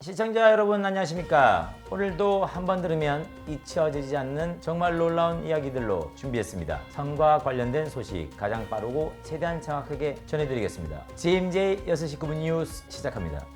시청자 여러분 안녕하십니까? 오늘도 한번 들으면 잊혀지지 않는 정말 놀라운 이야기들로 준비했습니다. 성과 관련된 소식 가장 빠르고 최대한 정확하게 전해드리겠습니다. GMJ 6시 9분 뉴스 시작합니다.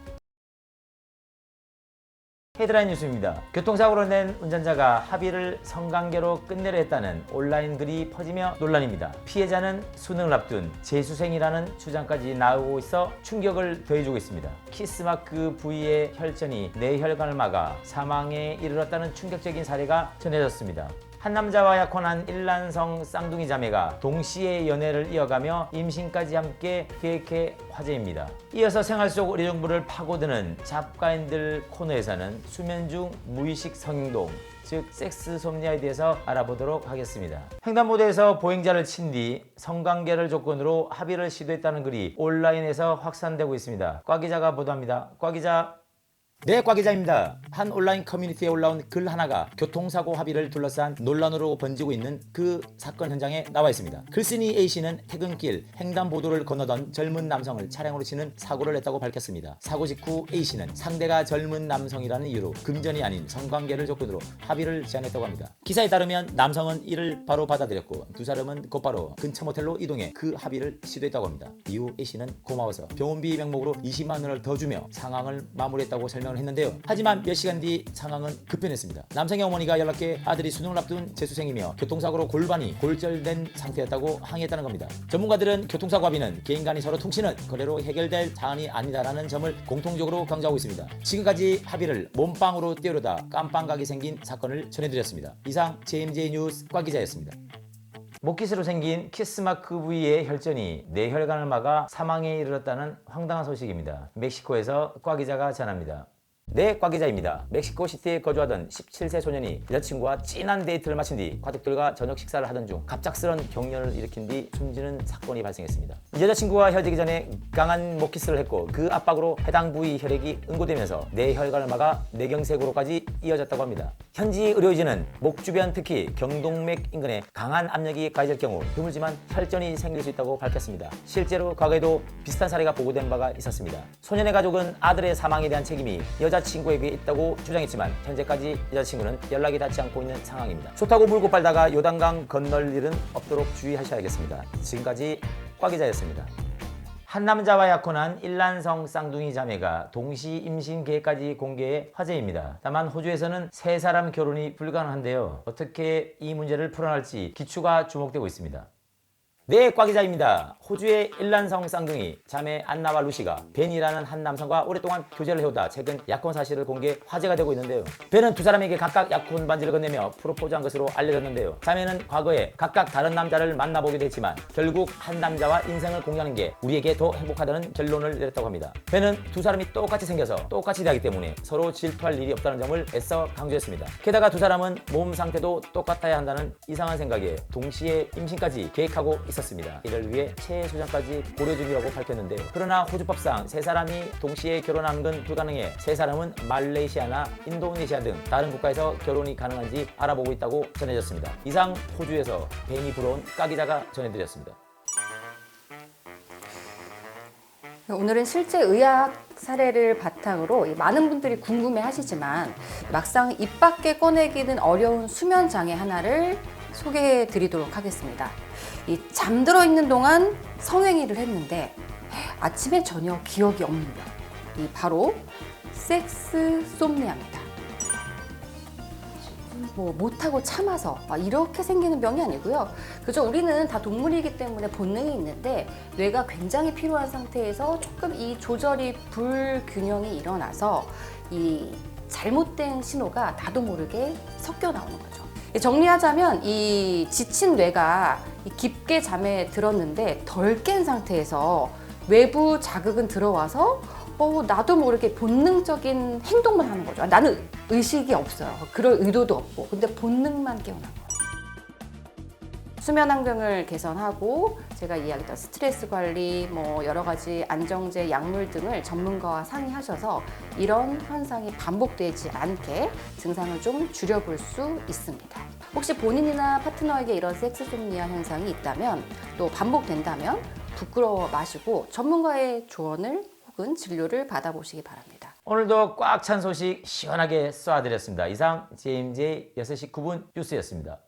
헤드라인 뉴스입니다. 교통사고로 낸 운전자가 합의를 성관계로 끝내려 했다는 온라인 글이 퍼지며 논란입니다. 피해자는 수능을 앞둔 재수생이라는 주장까지 나오고 있어 충격을 더해주고 있습니다. 키스마크 부위의 혈전이 뇌혈관을 막아 사망에 이르렀다는 충격적인 사례가 전해졌습니다. 한 남자와 약혼한 일란성 쌍둥이 자매가 동시에 연애를 이어가며 임신까지 함께 계획해 화제입니다. 이어서 생활 속 의료정보를 파고드는 잡과인들 코너에서는 수면 중 무의식 성행동, 즉 섹스솜니아에 대해서 알아보도록 하겠습니다. 횡단보도에서 보행자를 친 뒤 성관계를 조건으로 합의를 시도했다는 글이 온라인에서 확산되고 있습니다. 과 기자가 보도합니다. 과 기자. 네, 과 기자입니다. 한 온라인 커뮤니티에 올라온 글 하나가 교통사고 합의를 둘러싼 논란으로 번지고 있는 그 사건 현장에 나와 있습니다. 글쓴이 A씨는 퇴근길 횡단보도를 건너던 젊은 남성을 차량으로 치는 사고를 냈다고 밝혔습니다. 사고 직후 A씨는 상대가 젊은 남성이라는 이유로 금전이 아닌 성관계를 조건으로 합의를 제안했다고 합니다. 기사에 따르면 남성은 이를 바로 받아들였고 두 사람은 곧바로 근처 모텔로 이동해 그 합의를 시도했다고 합니다. 이후 A씨는 고마워서 병원비 명목으로 20만 원을 더 주며 상황을 마무리했다고 설명을 했는데요. 하지만 몇 시간 뒤 상황은 급변했습니다. 남성의 어머니가 연락해 아들이 수능을 앞둔 재수생이며 교통사고로 골반이 골절된 상태였다고 항의했다는 겁니다. 전문가들은 교통사고 합의는 개인 간이 서로 통치는 거래로 해결될 사안이 아니다라는 점을 공통적으로 강조하고 있습니다. 지금까지 합의를 몸빵으로 띄우려다 깜빵각이 생긴 사건을 전해드렸습니다. 이상 JMJ 뉴스 과 기자였습니다. 목깃으로 생긴 키스마크 부위의 혈전이 뇌혈관을 막아 사망에 이르렀다는 황당한 소식입니다. 멕시코에서 과 기자가 전합니다. 네, 과 기자입니다. 멕시코 시티에 거주하던 17세 소년이 여자친구와 진한 데이트를 마친 뒤 가족들과 저녁 식사를 하던 중 갑작스런 경련을 일으킨 뒤 숨지는 사건이 발생했습니다. 여자친구와 헤어지기 전에 강한 목키스를 했고 그 압박으로 해당 부위 혈액이 응고되면서 뇌혈관을 막아 뇌경색으로까지 이어졌다고 합니다. 현지 의료진은 목 주변 특히 경동맥 인근에 강한 압력이 가해질 경우 드물지만 혈전이 생길 수 있다고 밝혔습니다. 실제로 과거에도 비슷한 사례가 보고된 바가 있었습니다. 소년의 가족은 아들의 사망에 대한 책임이 여자친구에게 있다고 주장했지만 현재까지 여자친구는 연락이 닿지 않고 있는 상황입니다. 좋다고 물고 빨다가 요단강 건널 일은 없도록 주의하셔야겠습니다. 지금까지 과 기자였습니다. 한 남자와 약혼한 일란성 쌍둥이 자매가 동시 임신 계획까지 공개해 화제입니다. 다만 호주에서는 세 사람 결혼이 불가능한데요. 어떻게 이 문제를 풀어낼지 기추가 주목되고 있습니다. 네, 과 기자입니다. 호주의 일란성 쌍둥이 자매 안나와 루시가 벤이라는 한 남성과 오랫동안 교제를 해오다 최근 약혼 사실을 공개 화제가 되고 있는데요. 벤은 두 사람에게 각각 약혼 반지를 건네며 프로포즈한 것으로 알려졌는데요. 자매는 과거에 각각 다른 남자를 만나보기도 했지만 결국 한 남자와 인생을 공유하는 게 우리에게 더 행복하다는 결론을 내렸다고 합니다. 벤은 두 사람이 똑같이 생겨서 똑같이 대하기 때문에 서로 질투할 일이 없다는 점을 애써 강조했습니다. 게다가 두 사람은 몸 상태도 똑같아야 한다는 이상한 생각에 동시에 임신까지 계획하고 있었습니다. 이를 위해 최소장까지 고려 중이라고 밝혔는데요. 그러나 호주법상 세 사람이 동시에 결혼하는 건 불가능해 세 사람은 말레이시아나 인도네시아 등 다른 국가에서 결혼이 가능한지 알아보고 있다고 전해졌습니다. 이상 호주에서 벤이 불어온 까 기자가 전해드렸습니다. 오늘은 실제 의학 사례를 바탕으로 많은 분들이 궁금해 하시지만 막상 입 밖에 꺼내기는 어려운 수면 장애 하나를 소개해 드리도록 하겠습니다. 이 잠들어 있는 동안 성행위를 했는데 아침에 전혀 기억이 없는 병. 이 바로 섹스솜니아입니다. 못하고 참아서 이렇게 생기는 병이 아니고요. 그저 우리는 다 동물이기 때문에 본능이 있는데 뇌가 굉장히 피로한 상태에서 조금 이 조절이 불균형이 일어나서 이 잘못된 신호가 나도 모르게 섞여 나오는 거죠. 정리하자면 이 지친 뇌가 깊게 잠에 들었는데 덜 깬 상태에서 외부 자극은 들어와서 나도 모르게 본능적인 행동만 하는 거죠. 나는 의식이 없어요. 그럴 의도도 없고. 근데 본능만 깨어난 거예요. 수면 환경을 개선하고 제가 이야기했던 스트레스 관리, 여러 가지 안정제, 약물 등을 전문가와 상의하셔서 이런 현상이 반복되지 않게 증상을 좀 줄여볼 수 있습니다. 혹시 본인이나 파트너에게 이런 섹스솜니아 현상이 있다면 또 반복된다면 부끄러워 마시고 전문가의 조언을 혹은 진료를 받아보시기 바랍니다. 오늘도 꽉 찬 소식 시원하게 쏘아드렸습니다. 이상 JMJ 6시 9분 뉴스였습니다.